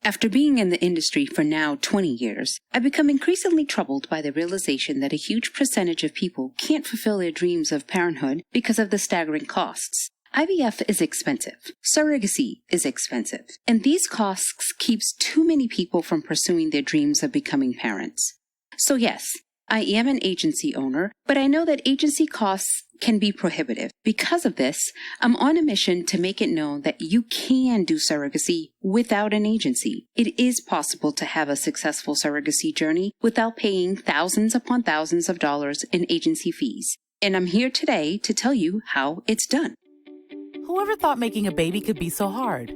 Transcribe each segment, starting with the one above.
After being in the industry for now 20 years, I've become increasingly troubled by the realization that a huge percentage of people can't fulfill their dreams of parenthood because of the staggering costs. IVF is expensive. Surrogacy is expensive. And these costs keeps too many people from pursuing their dreams of becoming parents. So yes, I am an agency owner, but I know that agency costs can be prohibitive. Because of this, I'm on a mission to make it known that you can do surrogacy without an agency. It is possible to have a successful surrogacy journey without paying thousands upon thousands of dollars in agency fees. And I'm here today to tell you how it's done. Whoever thought making a baby could be so hard?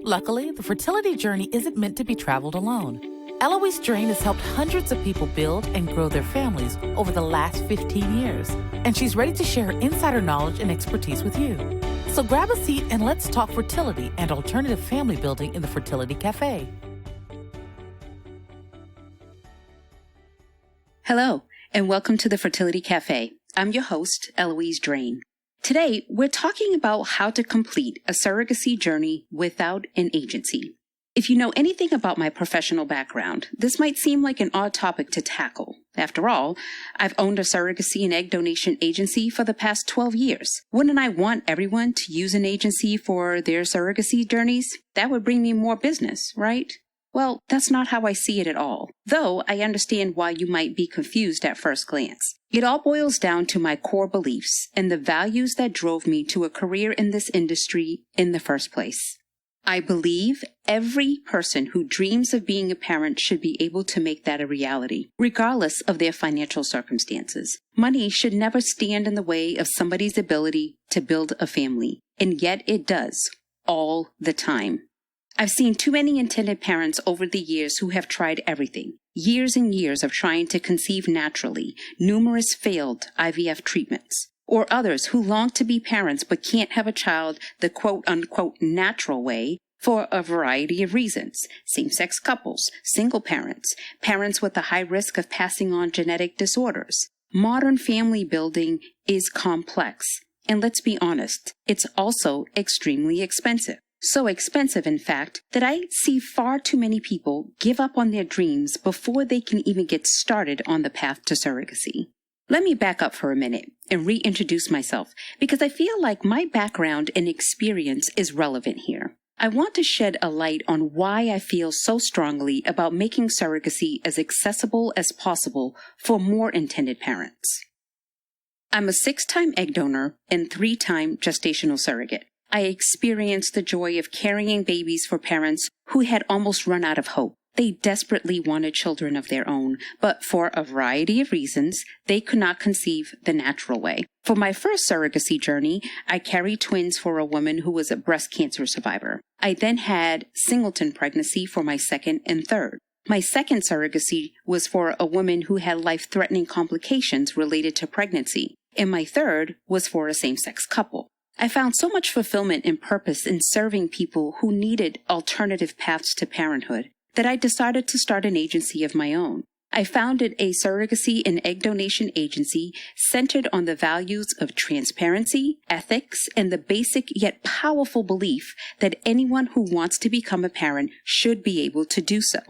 Luckily, the fertility journey isn't meant to be traveled alone. Eloise Drain has helped hundreds of people build and grow their families over the last 15 years, and she's ready to share her insider knowledge and expertise with you. So grab a seat and let's talk fertility and alternative family building in the Fertility Café. Hello, and welcome to the Fertility Café. I'm your host, Eloise Drain. Today, we're talking about how to complete a surrogacy journey without an agency. If you know anything about my professional background, this might seem like an odd topic to tackle. After all, I've owned a surrogacy and egg donation agency for the past 12 years. Wouldn't I want everyone to use an agency for their surrogacy journeys? That would bring me more business, right? Well, that's not how I see it at all, though I understand why you might be confused at first glance. It all boils down to my core beliefs and the values that drove me to a career in this industry in the first place. I believe every person who dreams of being a parent should be able to make that a reality, regardless of their financial circumstances. Money should never stand in the way of somebody's ability to build a family, and yet it does, all the time. I've seen too many intended parents over the years who have tried everything. Years and years of trying to conceive naturally, numerous failed IVF treatments. Or others who long to be parents but can't have a child the quote-unquote natural way for a variety of reasons. Same-sex couples, single parents, parents with a high risk of passing on genetic disorders. Modern family building is complex. And let's be honest, it's also extremely expensive. So expensive, in fact, that I see far too many people give up on their dreams before they can even get started on the path to surrogacy. Let me back up for a minute and reintroduce myself because I feel like my background and experience is relevant here. I want to shed a light on why I feel so strongly about making surrogacy as accessible as possible for more intended parents. I'm a 6-time egg donor and 3-time gestational surrogate. I experienced the joy of carrying babies for parents who had almost run out of hope. They desperately wanted children of their own, but for a variety of reasons, they could not conceive the natural way. For my first surrogacy journey, I carried twins for a woman who was a breast cancer survivor. I then had singleton pregnancy for my second and third. My second surrogacy was for a woman who had life-threatening complications related to pregnancy, and my third was for a same-sex couple. I found so much fulfillment and purpose in serving people who needed alternative paths to parenthood that I decided to start an agency of my own. I founded a surrogacy and egg donation agency centered on the values of transparency, ethics, and the basic yet powerful belief that anyone who wants to become a parent should be able to do so.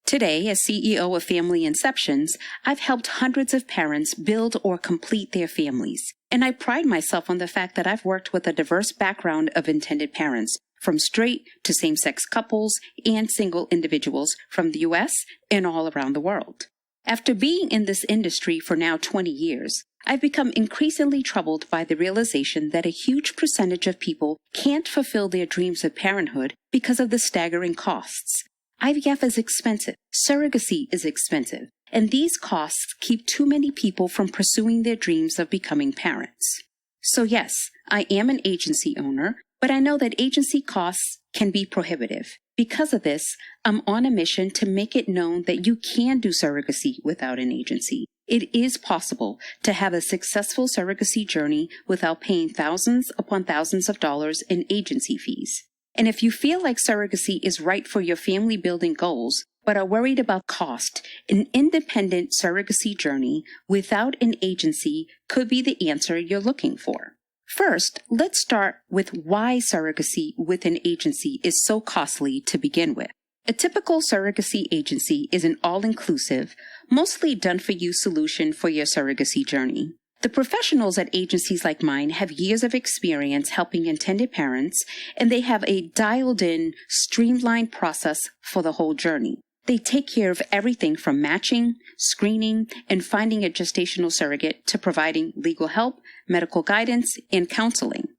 Today, as CEO of Family Inceptions, I've helped hundreds of parents build or complete their families. And I pride myself on the fact that I've worked with a diverse background of intended parents, from straight to same-sex couples and single individuals from the U.S. and all around the world. After being in this industry for now 20 years, I've become increasingly troubled by the realization that a huge percentage of people can't fulfill their dreams of parenthood because of the staggering costs. IVF is expensive, surrogacy is expensive, and these costs keep too many people from pursuing their dreams of becoming parents. So yes, I am an agency owner, but I know that agency costs can be prohibitive. Because of this, I'm on a mission to make it known that you can do surrogacy without an agency. It is possible to have a successful surrogacy journey without paying thousands upon thousands of dollars in agency fees. And if you feel like surrogacy is right for your family building goals, but are worried about cost, an independent surrogacy journey without an agency could be the answer you're looking for. First, let's start with why surrogacy with an agency is so costly to begin with. A typical surrogacy agency is an all-inclusive, mostly done-for-you solution for your surrogacy journey. The professionals at agencies like mine have years of experience helping intended parents, and they have a dialed-in, streamlined process for the whole journey. They take care of everything from matching, screening, and finding a gestational surrogate to providing legal help, medical guidance, and counseling.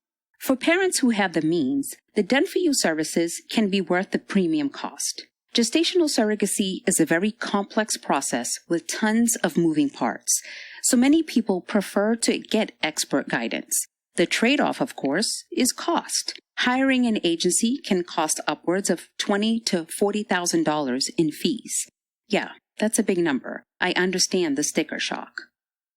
For parents who have the means, the done-for-you services can be worth the premium cost. Gestational surrogacy is a very complex process with tons of moving parts, so many people prefer to get expert guidance. The trade-off, of course, is cost. Hiring an agency can cost upwards of $20,000 to $40,000 in fees. Yeah, that's a big number. I understand the sticker shock.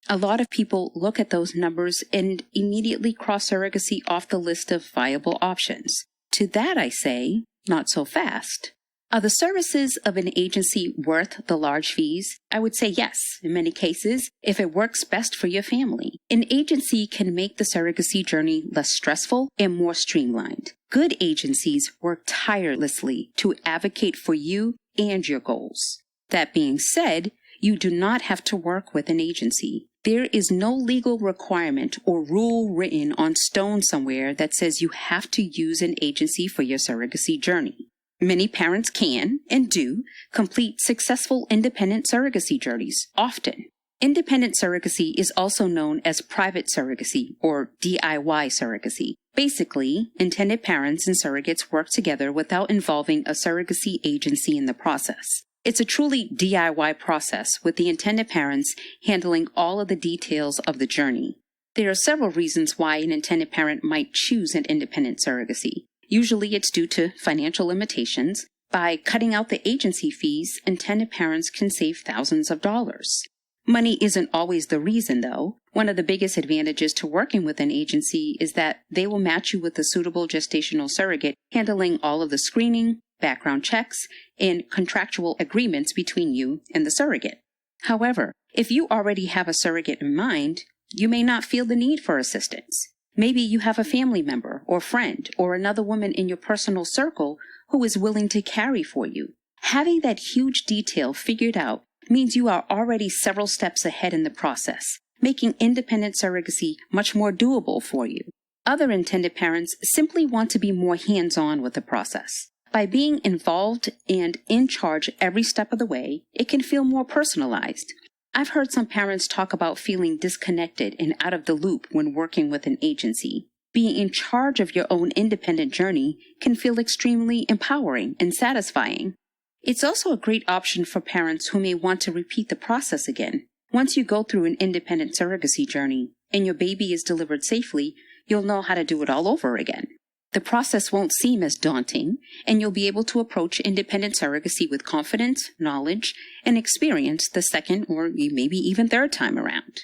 A lot of people look at those numbers and immediately cross surrogacy off the list of viable options. To that I say, not so fast. Are the services of an agency worth the large fees? I would say yes, in many cases, if it works best for your family. An agency can make the surrogacy journey less stressful and more streamlined. Good agencies work tirelessly to advocate for you and your goals. That being said, you do not have to work with an agency. There is no legal requirement or rule written on stone somewhere that says you have to use an agency for your surrogacy journey. Many parents can, and do, complete successful independent surrogacy journeys, often. Independent surrogacy is also known as private surrogacy, or DIY surrogacy. Basically, intended parents and surrogates work together without involving a surrogacy agency in the process. It's a truly DIY process with the intended parents handling all of the details of the journey. There are several reasons why an intended parent might choose an independent surrogacy. Usually it's due to financial limitations. By cutting out the agency fees, intended parents can save thousands of dollars. Money isn't always the reason, though. One of the biggest advantages to working with an agency is that they will match you with a suitable gestational surrogate handling all of the screening, background checks, and contractual agreements between you and the surrogate. However, if you already have a surrogate in mind, you may not feel the need for assistance. Maybe you have a family member or friend or another woman in your personal circle who is willing to carry for you. Having that huge detail figured out means you are already several steps ahead in the process, making independent surrogacy much more doable for you. Other intended parents simply want to be more hands-on with the process. By being involved and in charge every step of the way, it can feel more personalized. I've heard some parents talk about feeling disconnected and out of the loop when working with an agency. Being in charge of your own independent journey can feel extremely empowering and satisfying. It's also a great option for parents who may want to repeat the process again. Once you go through an independent surrogacy journey and your baby is delivered safely, you'll know how to do it all over again. The process won't seem as daunting, and you'll be able to approach independent surrogacy with confidence, knowledge, and experience the second or maybe even third time around.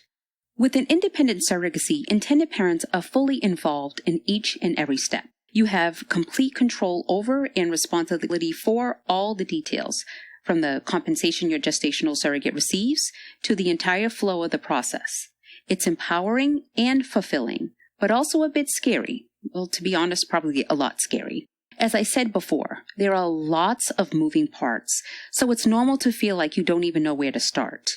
With an independent surrogacy, intended parents are fully involved in each and every step. You have complete control over and responsibility for all the details, from the compensation your gestational surrogate receives to the entire flow of the process. It's empowering and fulfilling, but also a bit scary. Well, to be honest, probably a lot scary. As I said before, there are lots of moving parts, so it's normal to feel like you don't even know where to start.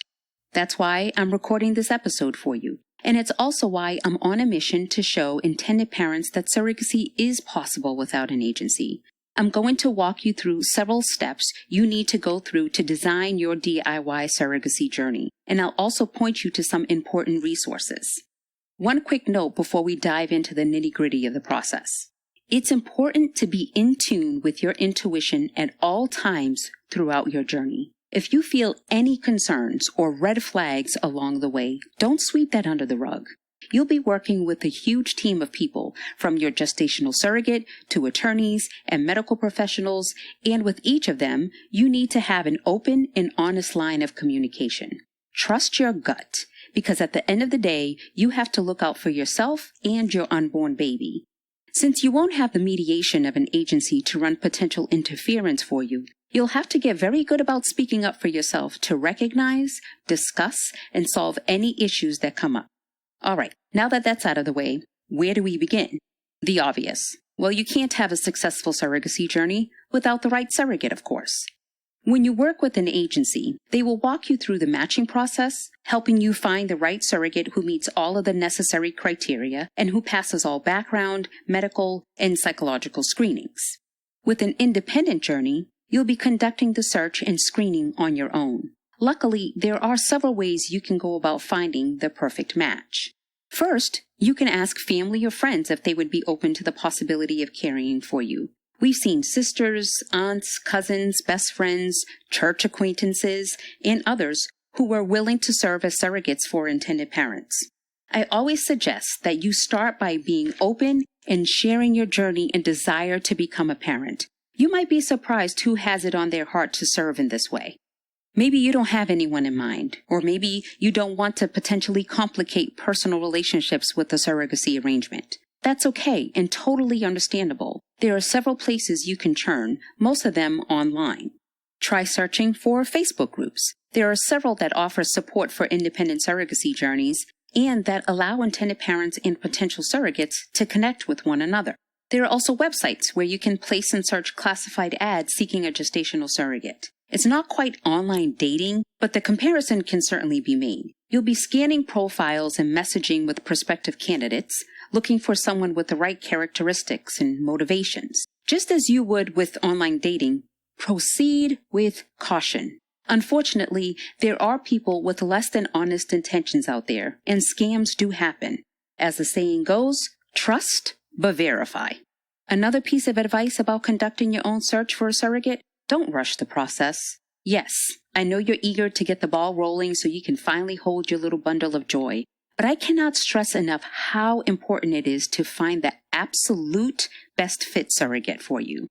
That's why I'm recording this episode for you, and it's also why I'm on a mission to show intended parents that surrogacy is possible without an agency. I'm going to walk you through several steps you need to go through to design your DIY surrogacy journey, and I'll also point you to some important resources. One quick note before we dive into the nitty-gritty of the process. It's important to be in tune with your intuition at all times throughout your journey. If you feel any concerns or red flags along the way, don't sweep that under the rug. You'll be working with a huge team of people, from your gestational surrogate to attorneys and medical professionals, and with each of them, you need to have an open and honest line of communication. Trust your gut, because at the end of the day, you have to look out for yourself and your unborn baby. Since you won't have the mediation of an agency to run potential interference for you, you'll have to get very good about speaking up for yourself to recognize, discuss, and solve any issues that come up. All right, now that that's out of the way, where do we begin? The obvious. Well, you can't have a successful surrogacy journey without the right surrogate, of course. When you work with an agency, they will walk you through the matching process, helping you find the right surrogate who meets all of the necessary criteria and who passes all background, medical, and psychological screenings. With an independent journey, you'll be conducting the search and screening on your own. Luckily, there are several ways you can go about finding the perfect match. First, you can ask family or friends if they would be open to the possibility of caring for you. We've seen sisters, aunts, cousins, best friends, church acquaintances, and others who were willing to serve as surrogates for intended parents. I always suggest that you start by being open and sharing your journey and desire to become a parent. You might be surprised who has it on their heart to serve in this way. Maybe you don't have anyone in mind, or maybe you don't want to potentially complicate personal relationships with a surrogacy arrangement. That's okay and totally understandable. There are several places you can churn, most of them online. Try searching for Facebook groups. There are several that offer support for independent surrogacy journeys and that allow intended parents and potential surrogates to connect with one another. There are also websites where you can place and search classified ads seeking a gestational surrogate. It's not quite online dating, but the comparison can certainly be made. You'll be scanning profiles and messaging with prospective candidates, looking for someone with the right characteristics and motivations. Just as you would with online dating, proceed with caution. Unfortunately, there are people with less than honest intentions out there, and scams do happen. As the saying goes, trust but verify. Another piece of advice about conducting your own search for a surrogate: don't rush the process. Yes, I know you're eager to get the ball rolling so you can finally hold your little bundle of joy, but I cannot stress enough how important it is to find the absolute best fit surrogate for you.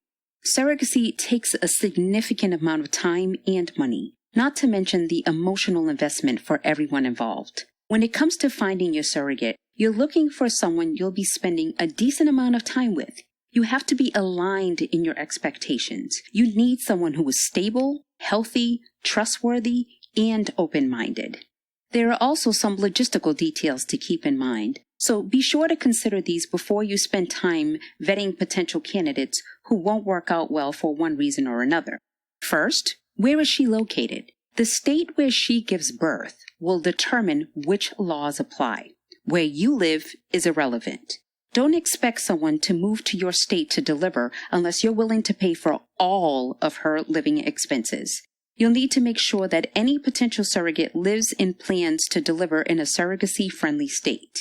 Surrogacy takes a significant amount of time and money, not to mention the emotional investment for everyone involved. When it comes to finding your surrogate, you're looking for someone you'll be spending a decent amount of time with. You have to be aligned in your expectations. You need someone who is stable, healthy, trustworthy, and open-minded. There are also some logistical details to keep in mind, so be sure to consider these before you spend time vetting potential candidates who won't work out well for one reason or another. First, where is she located? The state where she gives birth will determine which laws apply. Where you live is irrelevant. Don't expect someone to move to your state to deliver unless you're willing to pay for all of her living expenses. You'll need to make sure that any potential surrogate lives and plans to deliver in a surrogacy-friendly state.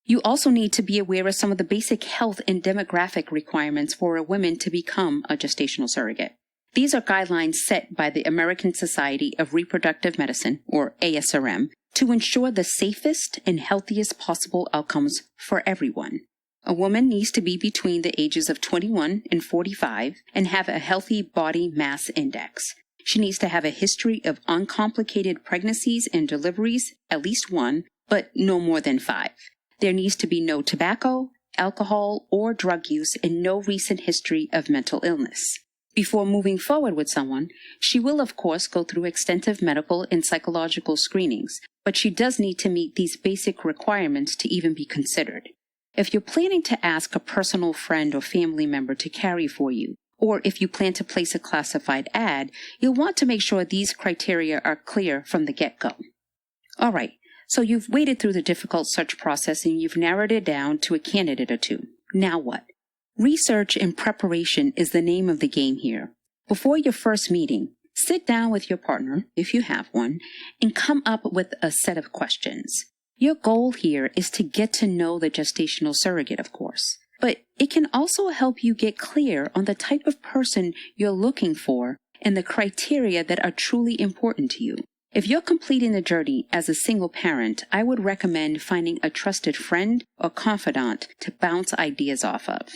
You also need to be aware of some of the basic health and demographic requirements for a woman to become a gestational surrogate. These are guidelines set by the American Society of Reproductive Medicine, or ASRM, to ensure the safest and healthiest possible outcomes for everyone. A woman needs to be between the ages of 21 and 45 and have a healthy body mass index. She needs to have a history of uncomplicated pregnancies and deliveries, at least one, but no more than 5. There needs to be no tobacco, alcohol, or drug use, and no recent history of mental illness. Before moving forward with someone, she will, of course, go through extensive medical and psychological screenings, but she does need to meet these basic requirements to even be considered. If you're planning to ask a personal friend or family member to carry for you, or if you plan to place a classified ad, you'll want to make sure these criteria are clear from the get-go. All right, so you've waded through the difficult search process and you've narrowed it down to a candidate or two. Now what? Research and preparation is the name of the game here. Before your first meeting, sit down with your partner, if you have one, and come up with a set of questions. Your goal here is to get to know the gestational surrogate, of course, but it can also help you get clear on the type of person you're looking for and the criteria that are truly important to you. If you're completing the journey as a single parent, I would recommend finding a trusted friend or confidant to bounce ideas off of.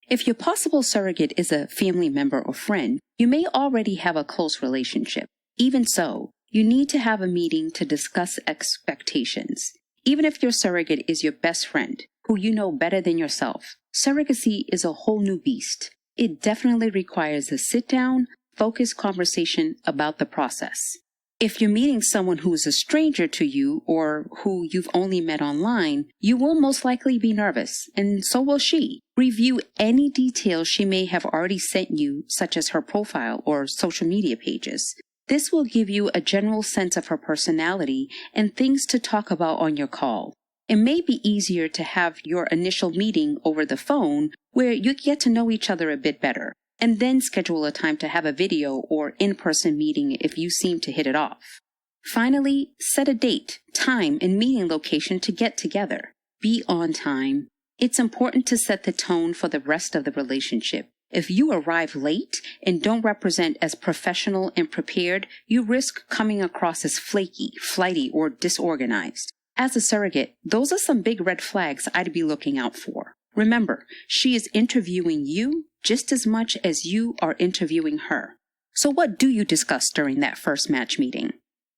If your possible surrogate is a family member or friend, you may already have a close relationship. Even so, you need to have a meeting to discuss expectations. Even if your surrogate is your best friend, who you know better than yourself, surrogacy is a whole new beast. It definitely requires a sit-down, focused conversation about the process. If you're meeting someone who is a stranger to you or who you've only met online, you will most likely be nervous, and so will she. Review any details she may have already sent you, such as her profile or social media pages. This will give you a general sense of her personality and things to talk about on your call. It may be easier to have your initial meeting over the phone where you get to know each other a bit better, and then schedule a time to have a video or in-person meeting if you seem to hit it off. Finally, set a date, time, and meeting location to get together. Be on time. It's important to set the tone for the rest of the relationship. If you arrive late and don't represent as professional and prepared, you risk coming across as flaky, flighty, or disorganized. As a surrogate, those are some big red flags I'd be looking out for. Remember, she is interviewing you just as much as you are interviewing her. So what do you discuss during that first match meeting?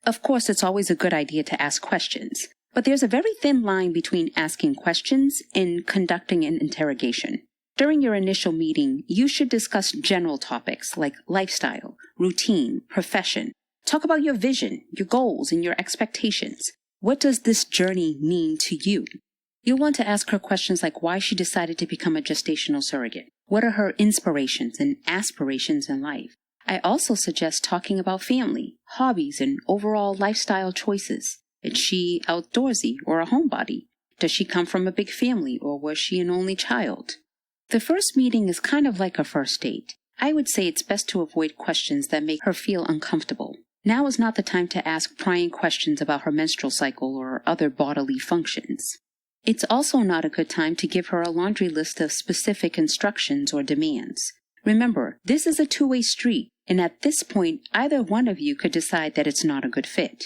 Of course, it's always a good idea to ask questions, but there's a very thin line between asking questions and conducting an interrogation. During your initial meeting, you should discuss general topics like lifestyle, routine, profession. Talk about your vision, your goals, and your expectations. What does this journey mean to you? You'll want to ask her questions like why she decided to become a gestational surrogate. What are her inspirations and aspirations in life? I also suggest talking about family, hobbies, and overall lifestyle choices. Is she outdoorsy or a homebody? Does she come from a big family or was she an only child? The first meeting is kind of like a first date. I would say it's best to avoid questions that make her feel uncomfortable. Now is not the time to ask prying questions about her menstrual cycle or other bodily functions. It's also not a good time to give her a laundry list of specific instructions or demands. Remember, this is a two-way street, and at this point, either one of you could decide that it's not a good fit.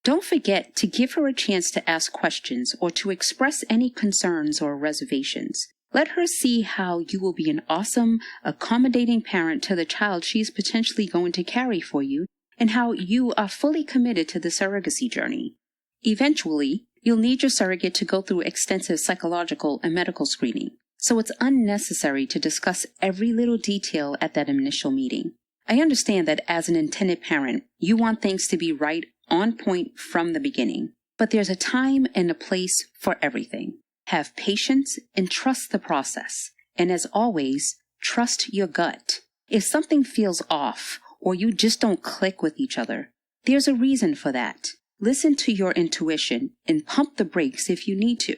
Don't forget to give her a chance to ask questions or to express any concerns or reservations. Let her see how you will be an awesome, accommodating parent to the child she's potentially going to carry for you, and how you are fully committed to the surrogacy journey. Eventually, you'll need your surrogate to go through extensive psychological and medical screening, so it's unnecessary to discuss every little detail at that initial meeting. I understand that as an intended parent, you want things to be right on point from the beginning, but there's a time and a place for everything. Have patience and trust the process. And as always, trust your gut. If something feels off or you just don't click with each other, there's a reason for that. Listen to your intuition and pump the brakes if you need to.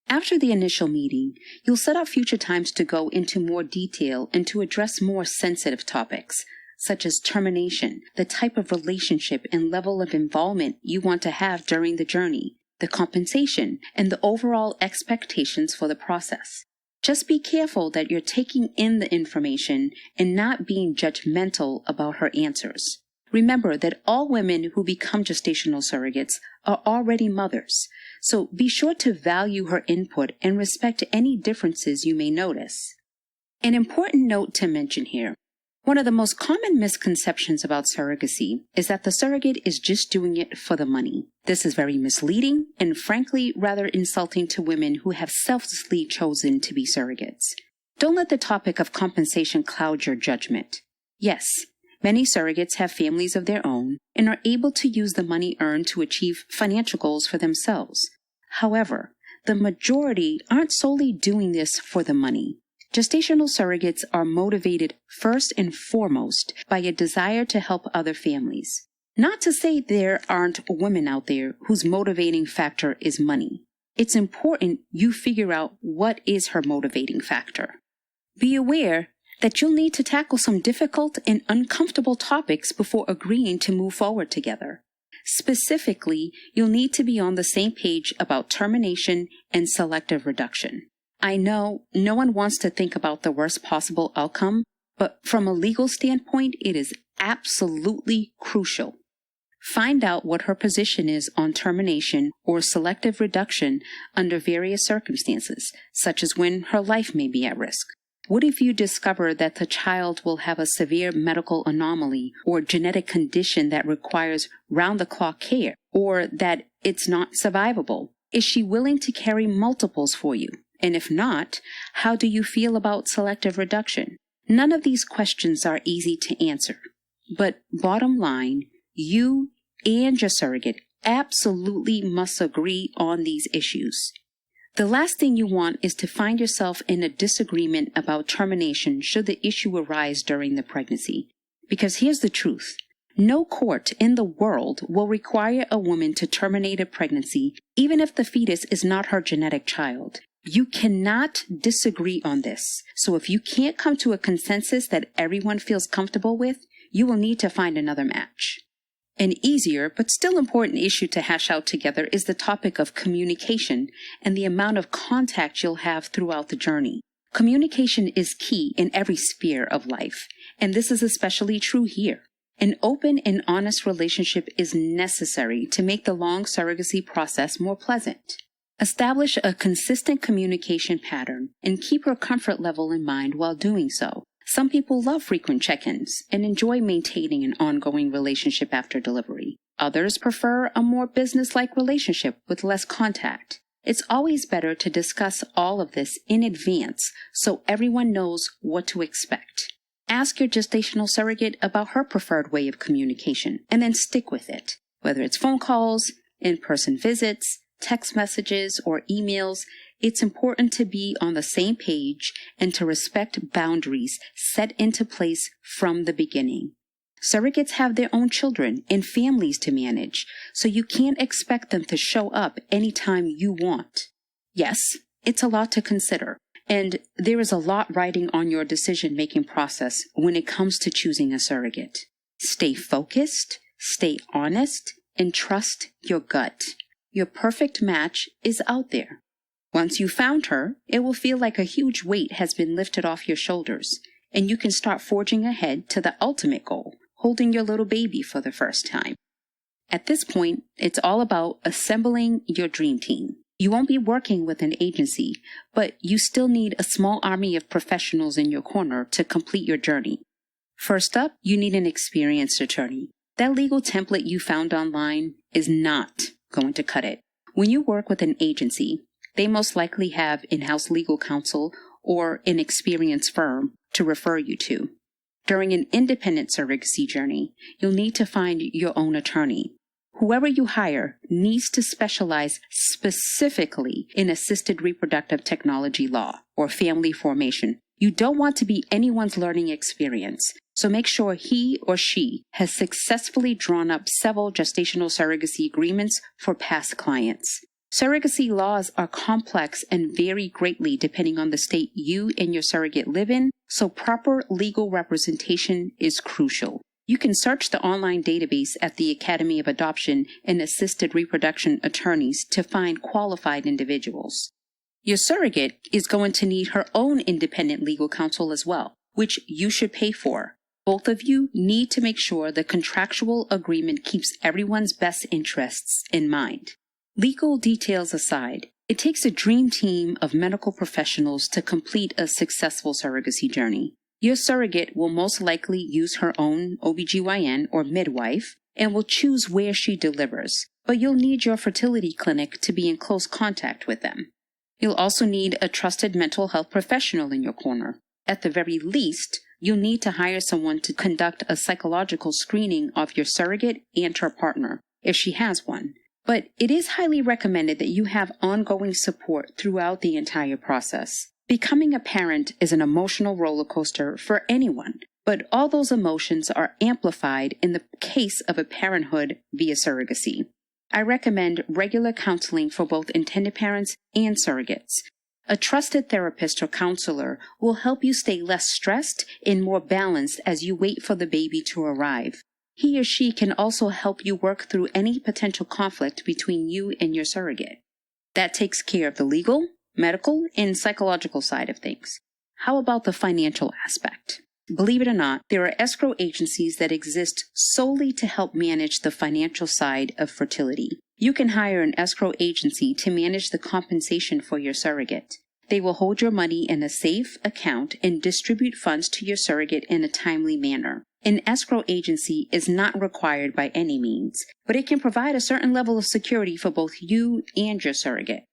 After the initial meeting, you'll set out future times to go into more detail and to address more sensitive topics, such as termination, the type of relationship and level of involvement you want to have during the journey, the compensation, and the overall expectations for the process. Just be careful that you're taking in the information and not being judgmental about her answers. Remember that all women who become gestational surrogates are already mothers, so be sure to value her input and respect any differences you may notice. An important note to mention here. One of the most common misconceptions about surrogacy is that the surrogate is just doing it for the money. This is very misleading and frankly rather insulting to women who have selflessly chosen to be surrogates. Don't let the topic of compensation cloud your judgment. Yes, many surrogates have families of their own and are able to use the money earned to achieve financial goals for themselves. However, the majority aren't solely doing this for the money. Gestational surrogates are motivated first and foremost by a desire to help other families. Not to say there aren't women out there whose motivating factor is money. It's important you figure out what is her motivating factor. Be aware that you'll need to tackle some difficult and uncomfortable topics before agreeing to move forward together. Specifically, you'll need to be on the same page about termination and selective reduction. I know no one wants to think about the worst possible outcome, but from a legal standpoint, it is absolutely crucial. Find out what her position is on termination or selective reduction under various circumstances, such as when her life may be at risk. What if you discover that the child will have a severe medical anomaly or genetic condition that requires round-the-clock care, or that it's not survivable? Is she willing to carry multiples for you? And if not, how do you feel about selective reduction? None of these questions are easy to answer. But bottom line, you and your surrogate absolutely must agree on these issues. The last thing you want is to find yourself in a disagreement about termination should the issue arise during the pregnancy. Because here's the truth. No court in the world will require a woman to terminate a pregnancy, even if the fetus is not her genetic child. You cannot disagree on this. So if you can't come to a consensus that everyone feels comfortable with, you will need to find another match. An easier but still important issue to hash out together is the topic of communication and the amount of contact you'll have throughout the journey. Communication is key in every sphere of life, and this is especially true here. An open and honest relationship is necessary to make the long surrogacy process more pleasant. Establish a consistent communication pattern and keep your comfort level in mind while doing so. Some people love frequent check-ins and enjoy maintaining an ongoing relationship after delivery. Others prefer a more business-like relationship with less contact. It's always better to discuss all of this in advance so everyone knows what to expect. Ask your gestational surrogate about her preferred way of communication and then stick with it. Whether it's phone calls, in-person visits, text messages, or emails, it's important to be on the same page and to respect boundaries set into place from the beginning. Surrogates have their own children and families to manage, so you can't expect them to show up anytime you want. Yes, it's a lot to consider, and there is a lot riding on your decision-making process when it comes to choosing a surrogate. Stay focused, stay honest, and trust your gut. Your perfect match is out there. Once you've found her, it will feel like a huge weight has been lifted off your shoulders, and you can start forging ahead to the ultimate goal, holding your little baby for the first time. At this point, it's all about assembling your dream team. You won't be working with an agency, but you still need a small army of professionals in your corner to complete your journey. First up, you need an experienced attorney. That legal template you found online is not going to cut it. When you work with an agency, they most likely have in-house legal counsel or an experienced firm to refer you to. During an independent surrogacy journey, you'll need to find your own attorney. Whoever you hire needs to specialize specifically in assisted reproductive technology law or family formation. You don't want to be anyone's learning experience, so make sure he or she has successfully drawn up several gestational surrogacy agreements for past clients. Surrogacy laws are complex and vary greatly depending on the state you and your surrogate live in, so proper legal representation is crucial. You can search the online database at the Academy of Adoption and Assisted Reproduction Attorneys to find qualified individuals. Your surrogate is going to need her own independent legal counsel as well, which you should pay for. Both of you need to make sure the contractual agreement keeps everyone's best interests in mind. Legal details aside, it takes a dream team of medical professionals to complete a successful surrogacy journey. Your surrogate will most likely use her own OBGYN or midwife and will choose where she delivers, but you'll need your fertility clinic to be in close contact with them. You'll also need a trusted mental health professional in your corner. At the very least, you'll need to hire someone to conduct a psychological screening of your surrogate and her partner, if she has one. But it is highly recommended that you have ongoing support throughout the entire process. Becoming a parent is an emotional roller coaster for anyone, but all those emotions are amplified in the case of a parenthood via surrogacy. I recommend regular counseling for both intended parents and surrogates. A trusted therapist or counselor will help you stay less stressed and more balanced as you wait for the baby to arrive. He or she can also help you work through any potential conflict between you and your surrogate. That takes care of the legal, medical, and psychological side of things. How about the financial aspect? Believe it or not, there are escrow agencies that exist solely to help manage the financial side of fertility. You can hire an escrow agency to manage the compensation for your surrogate. They will hold your money in a safe account and distribute funds to your surrogate in a timely manner. An escrow agency is not required by any means, but it can provide a certain level of security for both you and your surrogate.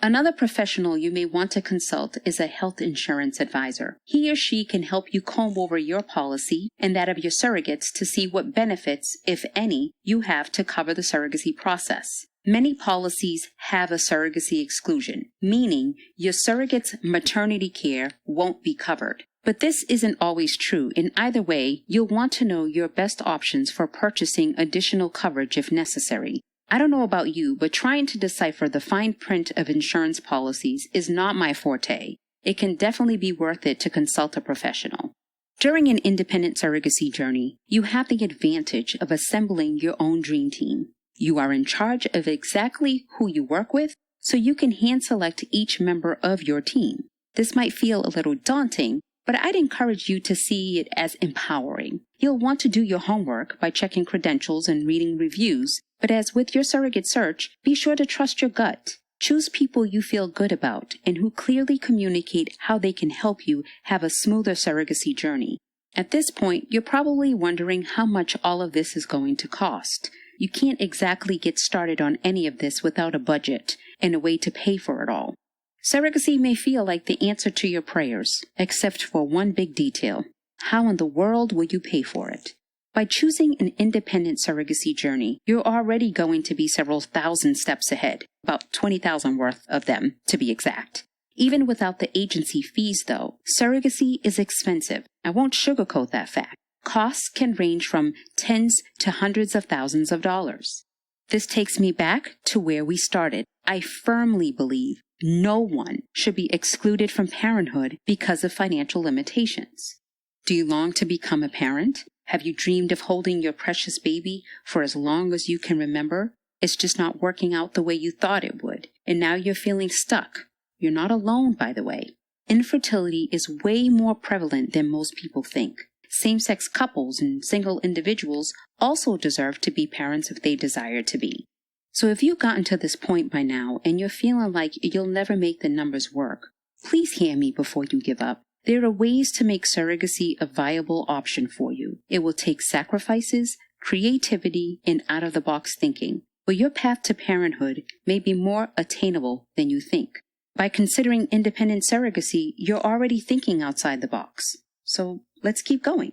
Another professional you may want to consult is a health insurance advisor. He or she can help you comb over your policy and that of your surrogates to see what benefits, if any, you have to cover the surrogacy process. Many policies have a surrogacy exclusion, meaning your surrogate's maternity care won't be covered. But this isn't always true. In either way, you'll want to know your best options for purchasing additional coverage if necessary. I don't know about you, but trying to decipher the fine print of insurance policies is not my forte. It can definitely be worth it to consult a professional. During an independent surrogacy journey, you have the advantage of assembling your own dream team. You are in charge of exactly who you work with, so you can hand select each member of your team. This might feel a little daunting, but I'd encourage you to see it as empowering. You'll want to do your homework by checking credentials and reading reviews, but as with your surrogate search, be sure to trust your gut. Choose people you feel good about and who clearly communicate how they can help you have a smoother surrogacy journey. At this point, you're probably wondering how much all of this is going to cost. You can't exactly get started on any of this without a budget and a way to pay for it all. Surrogacy may feel like the answer to your prayers, except for one big detail. How in the world will you pay for it? By choosing an independent surrogacy journey, you're already going to be several thousand steps ahead, about 20,000 worth of them, to be exact. Even without the agency fees, though, surrogacy is expensive. I won't sugarcoat that fact. Costs can range from tens to hundreds of thousands of dollars. This takes me back to where we started. I firmly believe no one should be excluded from parenthood because of financial limitations. Do you long to become a parent? Have you dreamed of holding your precious baby for as long as you can remember? It's just not working out the way you thought it would, and now you're feeling stuck. You're not alone, by the way. Infertility is way more prevalent than most people think. Same-sex couples and single individuals also deserve to be parents if they desire to be. So if you've gotten to this point by now and you're feeling like you'll never make the numbers work, please hear me before you give up. There are ways to make surrogacy a viable option for you. It will take sacrifices, creativity, and out-of-the-box thinking, but your path to parenthood may be more attainable than you think. By considering independent surrogacy, you're already thinking outside the box. So let's keep going.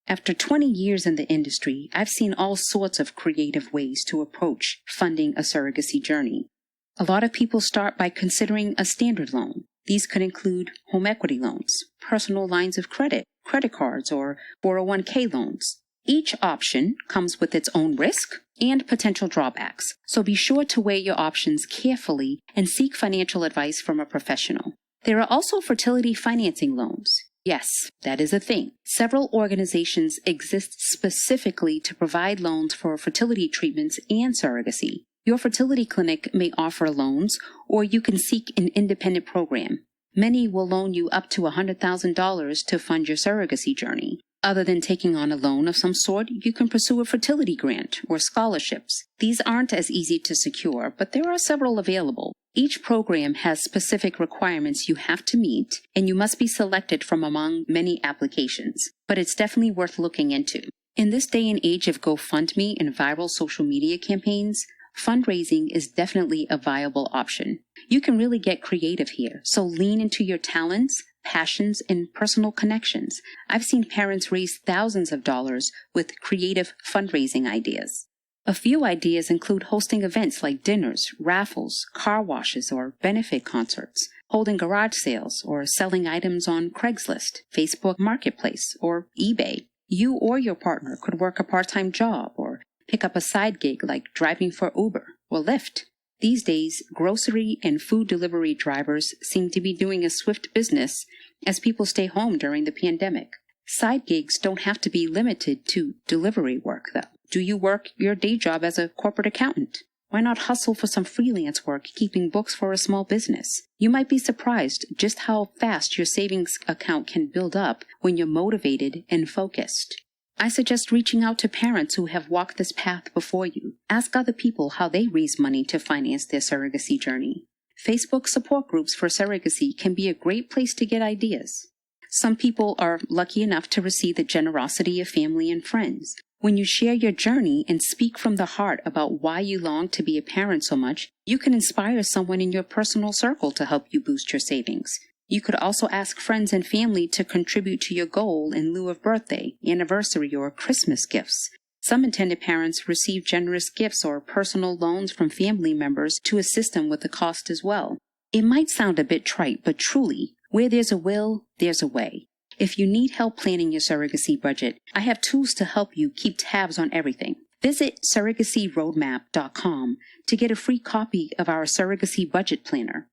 After 20 years in the industry, I've seen all sorts of creative ways to approach funding a surrogacy journey. A lot of people start by considering a standard loan. These could include home equity loans, personal lines of credit, credit cards, or 401k loans. Each option comes with its own risk and potential drawbacks, so be sure to weigh your options carefully and seek financial advice from a professional. There are also fertility financing loans. Yes, that is a thing. Several organizations exist specifically to provide loans for fertility treatments and surrogacy. Your fertility clinic may offer loans, or you can seek an independent program. Many will loan you up to $100,000 to fund your surrogacy journey. Other than taking on a loan of some sort, you can pursue a fertility grant or scholarships. These aren't as easy to secure, but there are several available. Each program has specific requirements you have to meet, and you must be selected from among many applications. But it's definitely worth looking into. In this day and age of GoFundMe and viral social media campaigns, fundraising is definitely a viable option. You can really get creative here, so lean into your talents, passions, and personal connections. I've seen parents raise thousands of dollars with creative fundraising ideas. A few ideas include hosting events like dinners, raffles, car washes, or benefit concerts, holding garage sales, or selling items on Craigslist, Facebook Marketplace, or eBay. You or your partner could work a part-time job or pick up a side gig like driving for Uber or Lyft. These days, grocery and food delivery drivers seem to be doing a swift business as people stay home during the pandemic. Side gigs don't have to be limited to delivery work, though. Do you work your day job as a corporate accountant? Why not hustle for some freelance work keeping books for a small business? You might be surprised just how fast your savings account can build up when you're motivated and focused. I suggest reaching out to parents who have walked this path before you. Ask other people how they raise money to finance their surrogacy journey. Facebook support groups for surrogacy can be a great place to get ideas. Some people are lucky enough to receive the generosity of family and friends, When you share your journey and speak from the heart about why you long to be a parent so much, you can inspire someone in your personal circle to help you boost your savings. You could also ask friends and family to contribute to your goal in lieu of birthday, anniversary, or Christmas gifts. Some intended parents receive generous gifts or personal loans from family members to assist them with the cost as well. It might sound a bit trite, but truly, where there's a will, there's a way. If you need help planning your surrogacy budget, I have tools to help you keep tabs on everything. Visit surrogacyroadmap.com to get a free copy of our surrogacy budget planner.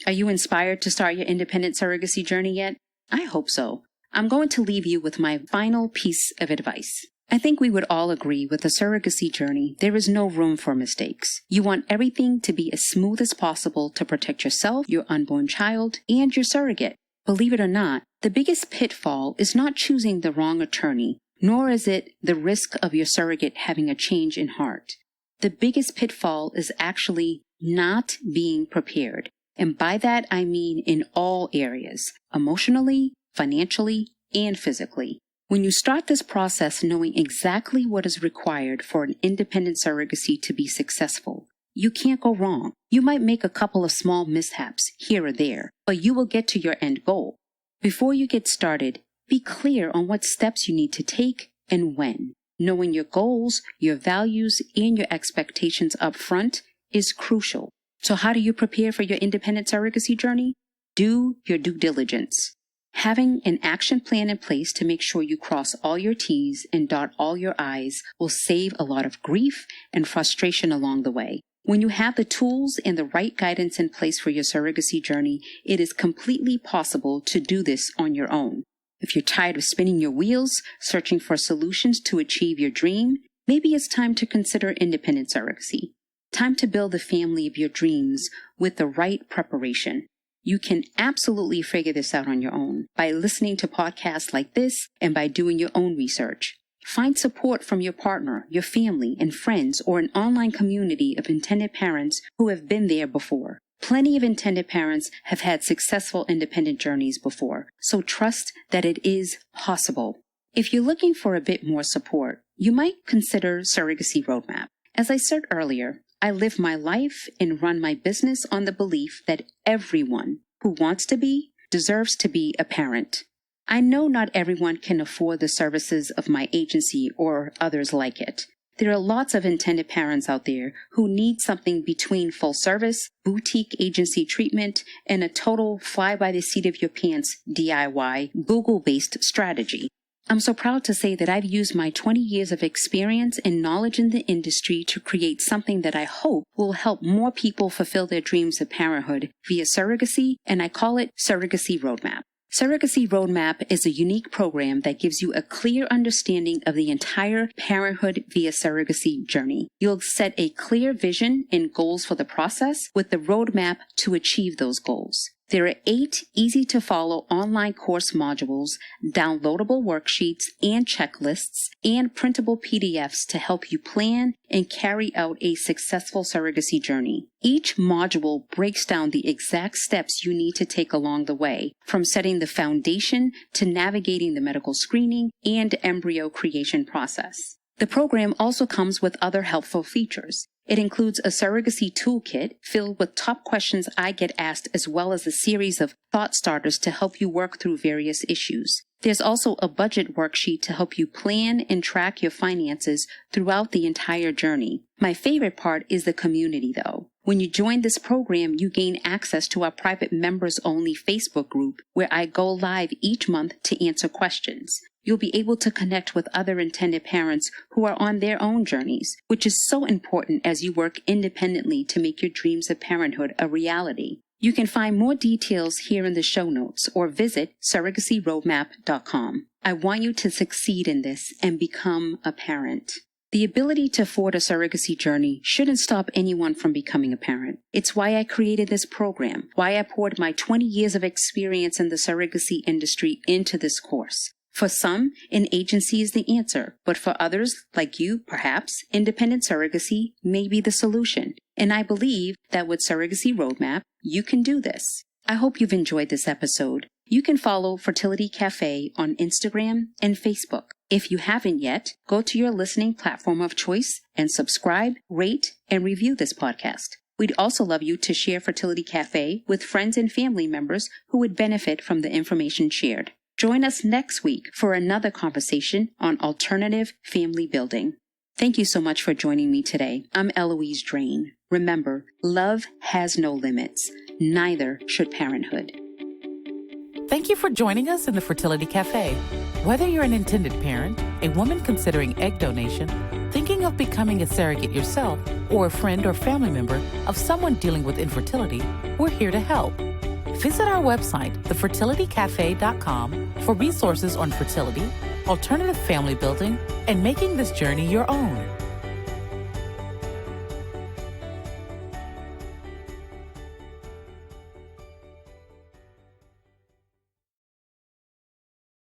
Are you inspired to start your independent surrogacy journey yet? I hope so. I'm going to leave you with my final piece of advice. I think we would all agree with the surrogacy journey, there is no room for mistakes. You want everything to be as smooth as possible to protect yourself, your unborn child, and your surrogate. Believe it or not, the biggest pitfall is not choosing the wrong attorney, nor is it the risk of your surrogate having a change in heart. The biggest pitfall is actually not being prepared. And by that, I mean in all areas, emotionally, financially, and physically. When you start this process knowing exactly what is required for an independent surrogacy to be successful, you can't go wrong. You might make a couple of small mishaps here or there, but you will get to your end goal. Before you get started, be clear on what steps you need to take and when. Knowing your goals, your values, and your expectations up front is crucial. So how do you prepare for your independent surrogacy journey? Do your due diligence. Having an action plan in place to make sure you cross all your T's and dot all your I's will save a lot of grief and frustration along the way. When you have the tools and the right guidance in place for your surrogacy journey, it is completely possible to do this on your own. If you're tired of spinning your wheels, searching for solutions to achieve your dream, maybe it's time to consider independent surrogacy. Time to build the family of your dreams with the right preparation. You can absolutely figure this out on your own by listening to podcasts like this and by doing your own research. Find support from your partner, your family, and friends, or an online community of intended parents who have been there before. Plenty of intended parents have had successful independent journeys before, so trust that it is possible. If you're looking for a bit more support, you might consider Surrogacy Roadmap. As I said earlier, I live my life and run my business on the belief that everyone who wants to be deserves to be a parent. I know not everyone can afford the services of my agency or others like it. There are lots of intended parents out there who need something between full service, boutique agency treatment, and a total fly-by-the-seat-of-your-pants DIY, Google-based strategy. I'm so proud to say that I've used my 20 years of experience and knowledge in the industry to create something that I hope will help more people fulfill their dreams of parenthood via surrogacy, and I call it Surrogacy Roadmap. Surrogacy Roadmap is a unique program that gives you a clear understanding of the entire parenthood via surrogacy journey. You'll set a clear vision and goals for the process with the roadmap to achieve those goals. There are 8 easy-to-follow online course modules, downloadable worksheets and checklists, and printable PDFs to help you plan and carry out a successful surrogacy journey. Each module breaks down the exact steps you need to take along the way, from setting the foundation to navigating the medical screening and embryo creation process. The program also comes with other helpful features. It includes a surrogacy toolkit filled with top questions I get asked, as well as a series of thought starters to help you work through various issues. There's also a budget worksheet to help you plan and track your finances throughout the entire journey. My favorite part is the community, though. When you join this program, you gain access to our private members-only Facebook group, where I go live each month to answer questions. You'll be able to connect with other intended parents who are on their own journeys, which is so important as you work independently to make your dreams of parenthood a reality. You can find more details here in the show notes or visit surrogacyroadmap.com. I want you to succeed in this and become a parent. The ability to afford a surrogacy journey shouldn't stop anyone from becoming a parent. It's why I created this program, why I poured my 20 years of experience in the surrogacy industry into this course. For some, an agency is the answer, but for others, like you, perhaps, independent surrogacy may be the solution. And I believe that with Surrogacy Roadmap, you can do this. I hope you've enjoyed this episode. You can follow Fertility Café on Instagram and Facebook. If you haven't yet, go to your listening platform of choice and subscribe, rate, and review this podcast. We'd also love you to share Fertility Café with friends and family members who would benefit from the information shared. Join us next week for another conversation on alternative family building. Thank you so much for joining me today. I'm Eloise Drain. Remember, love has no limits. Neither should parenthood. Thank you for joining us in the Fertility Café. Whether you're an intended parent, a woman considering egg donation, thinking of becoming a surrogate yourself, or a friend or family member of someone dealing with infertility, we're here to help. Visit our website, thefertilitycafe.com, for resources on fertility, alternative family building, and making this journey your own.